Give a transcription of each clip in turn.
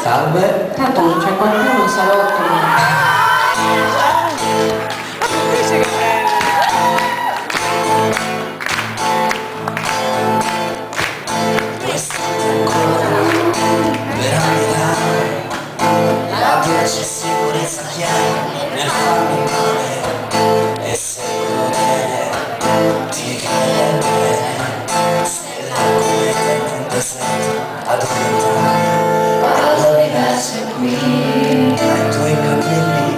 Salve. Tanto non c'è qualcuno in salotto. Quest'anno ancora verrà la dolce sicurezza che hai nel farmi male e se crudele ti viene bene se l'acqua è un deserto addormentare. L'universo è qui, i tuoi capelli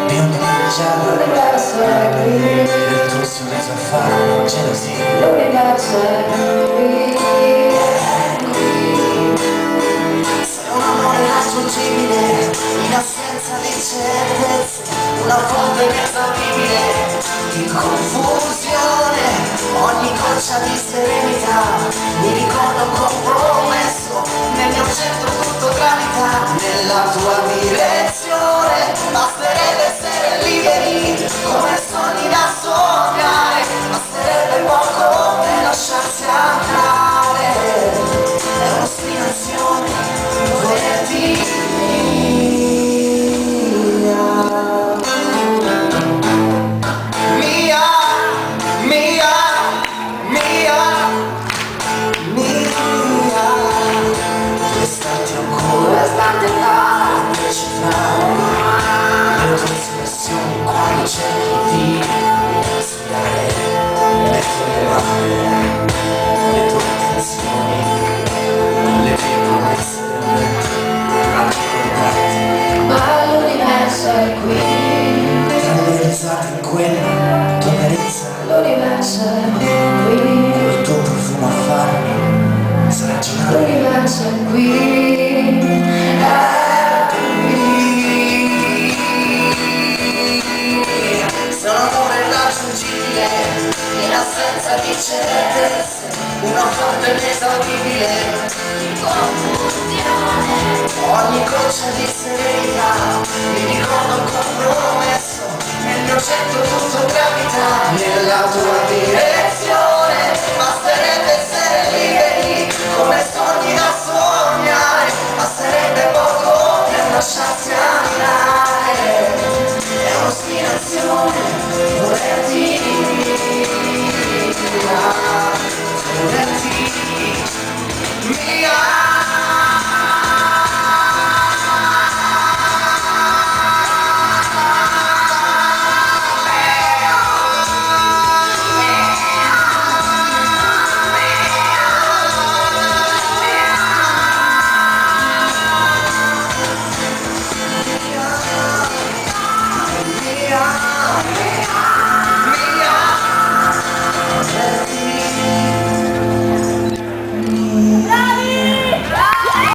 biondi di giallo, l'universo è qui, il tuo sorriso a farmi gelosia. L'universo è qui, sei un amore irraggiungibile, in assenza di certezze, una fonte inesauribile di confusione, ogni goccia di serenità mi ricorda un compromesso, nel mio centro tutto gravità, nella tua direzione basterebbe essere liberi come sogni da sognare, basterebbe poco per lasciarsi andare, è un'ostinazione volerti restante là, decifrare le tue espressioni quando cerchi di spiare le tue mani, le tue intenzioni, le tue promesse del vento a ricordarti. Ma l'universo è qui, tra le risate in quella tua carezza, l'universo è qui, col tuo profumo a farmi sragionare. L'universo è qui. Sono amore irraggiungibile, in assenza di certezze, una fonte inesauribile di confusione, ogni goccia di serenità mi ricorda un compromesso, nel mio centro tutto gravità, nella tua direzione